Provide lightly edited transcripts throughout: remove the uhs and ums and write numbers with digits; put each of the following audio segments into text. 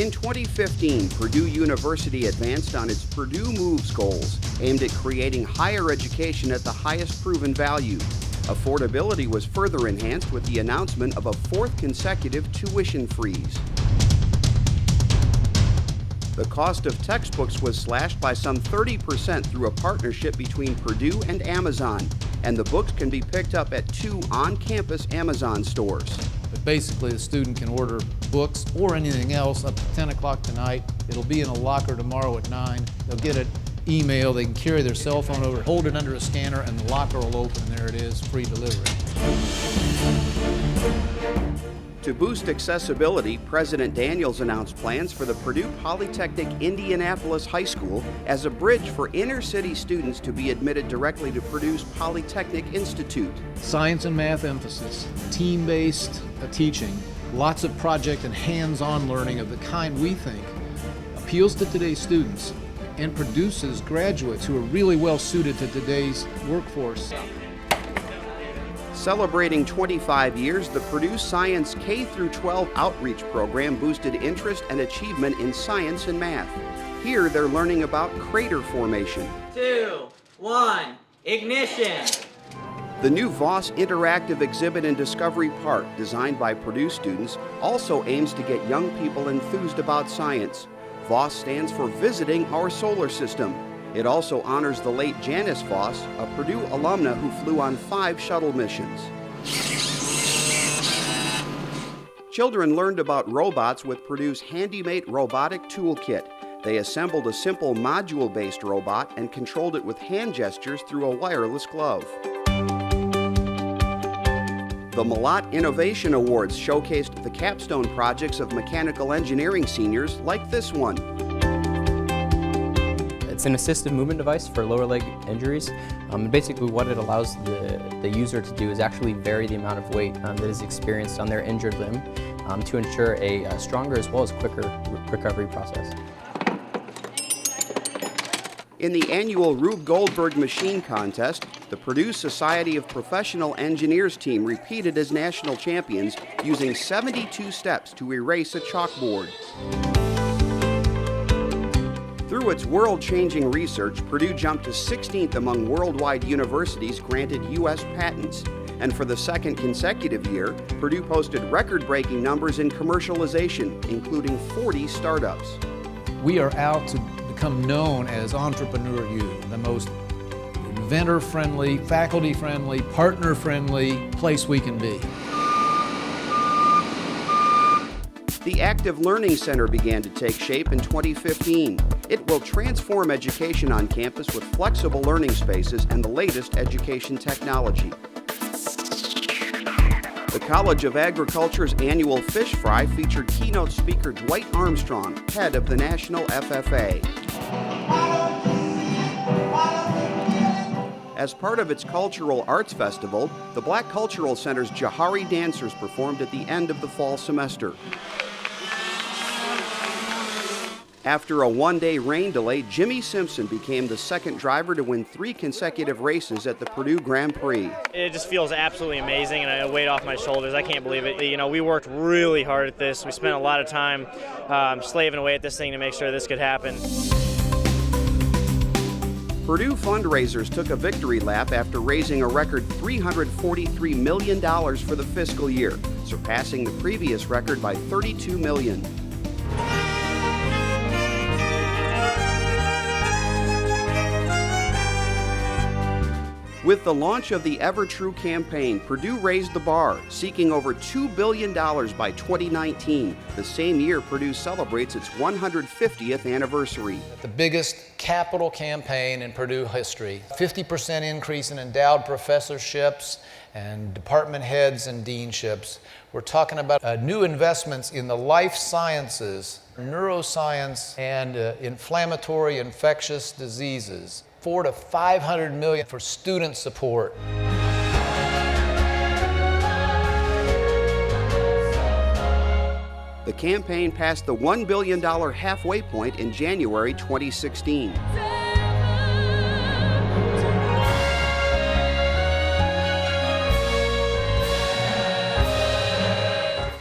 In 2015, Purdue University advanced on its Purdue Moves goals, aimed at creating higher education at the highest proven value. Affordability was further enhanced with the announcement of a fourth consecutive tuition freeze. The cost of textbooks was slashed by some 30% through a partnership between Purdue and Amazon, and the books can be picked up at 2 on-campus Amazon stores. But basically, the student can order books or anything else up to 10 o'clock tonight. It'll be in a locker tomorrow at 9. They'll get an email, they can carry their cell phone over, hold it under a scanner, and the locker will open, and there it is, free delivery. To boost accessibility, President Daniels announced plans for the Purdue Polytechnic Indianapolis High School as a bridge for inner-city students to be admitted directly to Purdue's Polytechnic Institute. Science and math emphasis, team-based teaching, lots of project and hands-on learning of the kind we think appeals to today's students and produces graduates who are really well suited to today's workforce. Celebrating 25 years, the Purdue Science K-12 outreach program boosted interest and achievement in science and math. Here, they're learning about crater formation. 2, 1, ignition! The new Voss Interactive Exhibit and Discovery Park, designed by Purdue students, also aims to get young people enthused about science. Voss stands for Visiting Our Solar System. It also honors the late Janice Voss, a Purdue alumna who flew on 5 shuttle missions. Children learned about robots with Purdue's HandyMate robotic toolkit. They assembled a simple module-based robot and controlled it with hand gestures through a wireless glove. The Malott Innovation Awards showcased the capstone projects of mechanical engineering seniors like this one. It's an assisted movement device for lower leg injuries. Basically what it allows the user to do is actually vary the amount of weight that is experienced on their injured limb to ensure a stronger as well as quicker recovery process. In the annual Rube Goldberg Machine Contest, the Purdue Society of Professional Engineers team repeated as national champions using 72 steps to erase a chalkboard. Through its world-changing research, Purdue jumped to 16th among worldwide universities granted U.S. patents. And for the second consecutive year, Purdue posted record-breaking numbers in commercialization, including 40 startups. We are out to become known as Entrepreneur U, the most inventor-friendly, faculty-friendly, partner-friendly place we can be. The Active Learning Center began to take shape in 2015. It will transform education on campus with flexible learning spaces and the latest education technology. The College of Agriculture's annual Fish Fry featured keynote speaker Dwight Armstrong, head of the National FFA. As part of its Cultural Arts Festival, the Black Cultural Center's Jahari dancers performed at the end of the fall semester. After a one-day rain delay, Jimmy Simpson became the second driver to win 3 consecutive races at the Purdue Grand Prix. It just feels absolutely amazing, and a weight off my shoulders. I can't believe it. You know, we worked really hard at this. We spent a lot of time slaving away at this thing to make sure this could happen. Purdue fundraisers took a victory lap after raising a record $343 million for the fiscal year, surpassing the previous record by $32 million. With the launch of the Ever True campaign, Purdue raised the bar, seeking over $2 billion by 2019, the same year Purdue celebrates its 150th anniversary. The biggest capital campaign in Purdue history. 50% increase in endowed professorships and department heads and deanships. We're talking about new investments in the life sciences, neuroscience, and inflammatory infectious diseases. $400 to $500 million for student support. The campaign passed the $1 billion halfway point in January 2016.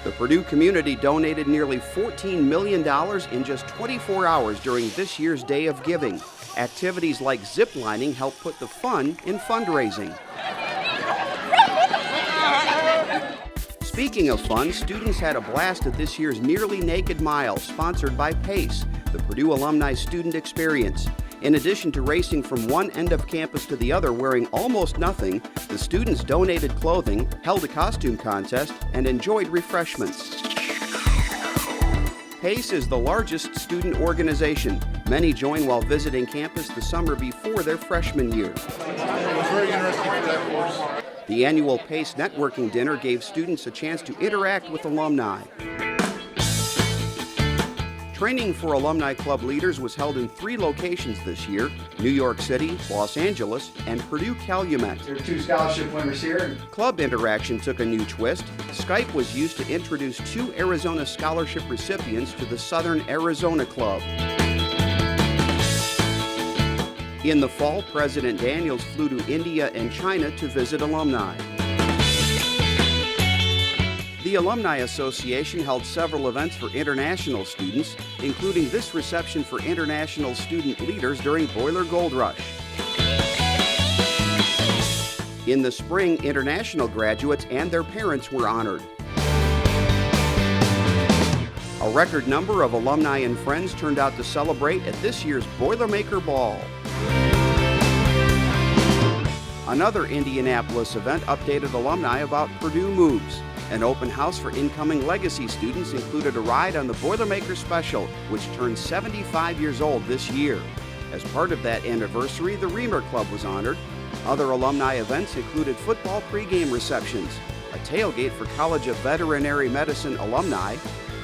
The Purdue community donated nearly $14 million in just 24 hours during this year's Day of Giving. Activities like zip lining help put the fun in fundraising. Speaking of fun, students had a blast at this year's Nearly Naked Mile, sponsored by PACE, the Purdue Alumni Student Experience. In addition to racing from one end of campus to the other wearing almost nothing, the students donated clothing, held a costume contest, and enjoyed refreshments. PACE is the largest student organization. Many join while visiting campus the summer before their freshman year. It was very interesting for that course. The annual PACE networking dinner gave students a chance to interact with alumni. Training for Alumni Club leaders was held in 3 locations this year: New York City, Los Angeles, and Purdue Calumet. There are 2 scholarship winners here. Club interaction took a new twist. Skype was used to introduce 2 Arizona scholarship recipients to the Southern Arizona Club. In the fall, President Daniels flew to India and China to visit alumni. The Alumni Association held several events for international students, including this reception for international student leaders during Boiler Gold Rush. In the spring, international graduates and their parents were honored. A record number of alumni and friends turned out to celebrate at this year's Boilermaker Ball. Another Indianapolis event updated alumni about Purdue Moves. An open house for incoming legacy students included a ride on the Boilermaker Special, which turned 75 years old this year. As part of that anniversary, the Reamer Club was honored. Other alumni events included football pregame receptions, a tailgate for College of Veterinary Medicine alumni,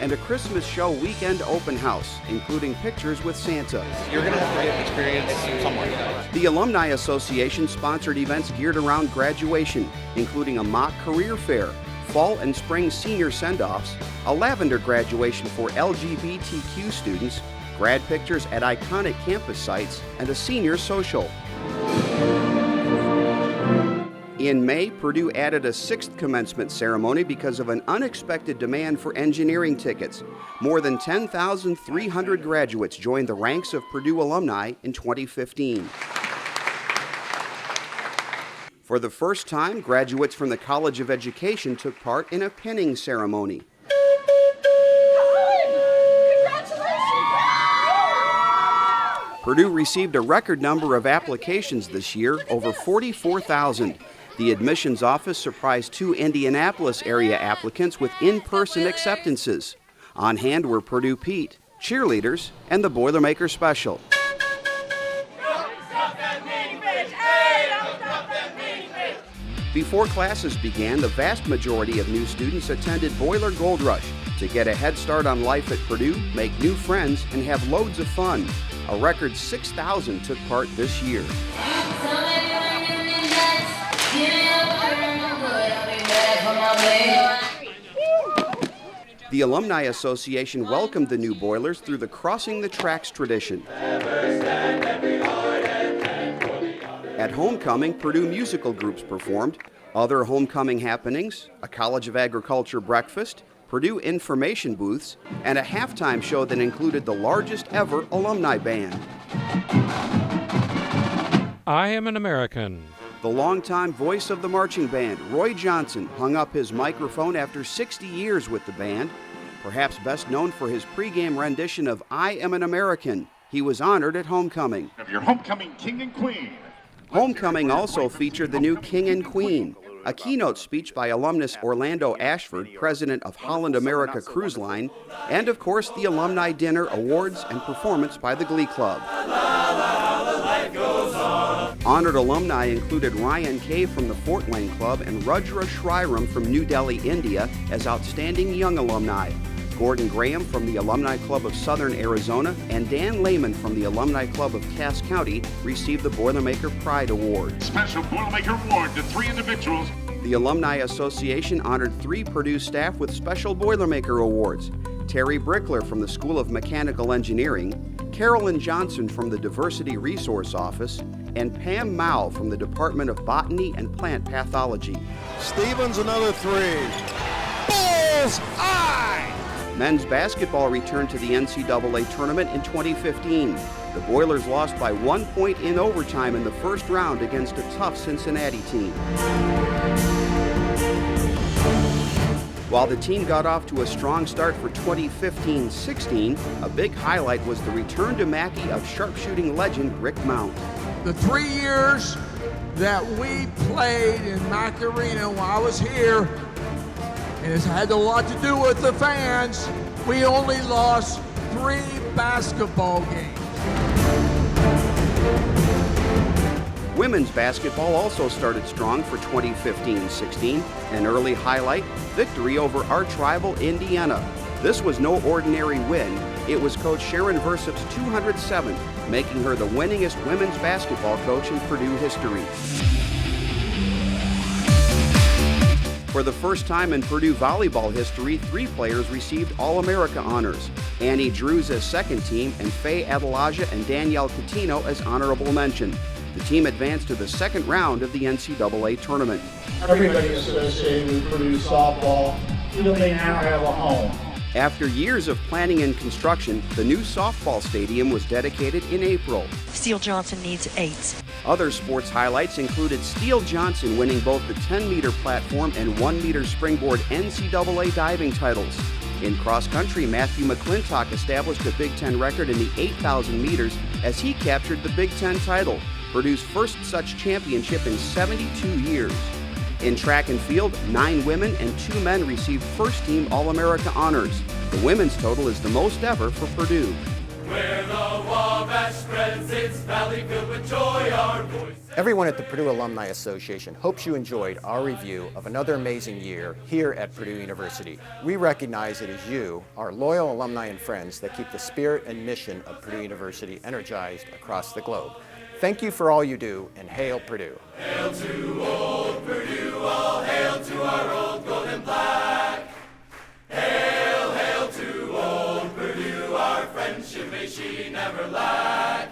and a Christmas show weekend open house, including pictures with Santa. You're going to have a great experience somewhere. The Alumni Association sponsored events geared around graduation, including a mock career fair, fall and spring senior send-offs, a lavender graduation for LGBTQ students, grad pictures at iconic campus sites, and a senior social. In May, Purdue added a 6th commencement ceremony because of an unexpected demand for engineering tickets. More than 10,300 graduates joined the ranks of Purdue alumni in 2015. For the first time, graduates from the College of Education took part in a pinning ceremony. Purdue received a record number of applications this year, over 44,000. The admissions office surprised 2 Indianapolis area applicants with in-person acceptances. On hand were Purdue Pete, cheerleaders, and the Boilermaker Special. Before classes began, the vast majority of new students attended Boiler Gold Rush to get a head start on life at Purdue, make new friends, and have loads of fun. A record 6,000 took part this year. The Alumni Association welcomed the new Boilers through the Crossing the Tracks tradition. At homecoming, Purdue musical groups performed. Other homecoming happenings, a College of Agriculture breakfast, Purdue information booths, and a halftime show that included the largest ever alumni band. I am an American. The longtime voice of the marching band, Roy Johnson, hung up his microphone after 60 years with the band. Perhaps best known for his pregame rendition of I Am an American, he was honored at homecoming. Of your homecoming king and queen. Homecoming also featured the new King and Queen, a keynote speech by alumnus Orlando Ashford, president of Holland America Cruise Line, and of course the alumni dinner, awards, and performance by the Glee Club. Honored alumni included Ryan Kay from the Fort Wayne Club and Rudra Shriram from New Delhi, India as outstanding young alumni. Gordon Graham from the Alumni Club of Southern Arizona and Dan Lehman from the Alumni Club of Cass County received the Boilermaker Pride Award. Special Boilermaker Award to 3 individuals. The Alumni Association honored 3 Purdue staff with special Boilermaker Awards. Terry Brickler from the School of Mechanical Engineering, Carolyn Johnson from the Diversity Resource Office, and Pam Mao from the Department of Botany and Plant Pathology. Stevens, another 3. bull's eye! Men's basketball returned to the NCAA tournament in 2015. The Boilers lost by 1 point in overtime in the first round against a tough Cincinnati team. While the team got off to a strong start for 2015-16, a big highlight was the return to Mackey of sharpshooting legend Rick Mount. The 3 years that we played in Mack Arena while I was here, and it's had a lot to do with the fans, we only lost 3 basketball games. Women's basketball also started strong for 2015-16. An early highlight, victory over arch rival Indiana. This was no ordinary win. It was Coach Sharon Versip's 207th, making her the winningest women's basketball coach in Purdue history. For the first time in Purdue volleyball history, 3 players received All-America honors. Annie Drews as second team and Faye Adelaja and Danielle Catino as honorable mention. The team advanced to the second round of the NCAA tournament. Everybody associated with Purdue softball feel they now have a home. After years of planning and construction, the new softball stadium was dedicated in April. Steele Johnson needs 8. Other sports highlights included Steele Johnson winning both the 10-meter platform and 1-meter springboard NCAA diving titles. In cross country, Matthew McClintock established a Big Ten record in the 8,000 meters as he captured the Big Ten title, Purdue's first such championship in 72 years. In track and field, 9 women and 2 men received first-team All-America honors. The women's total is the most ever for Purdue. Where the Wabash spreads its valley filled with joy, our voice. Everyone at the Purdue Alumni Association hopes you enjoyed our review of another amazing year here at Purdue University. We recognize it is you, our loyal alumni and friends, that keep the spirit and mission of Purdue University energized across the globe. Thank you for all you do, and hail Purdue. Hail to old Purdue, all hail to our old gold and black. Hail, hail to old Purdue, our friendship may she never lack.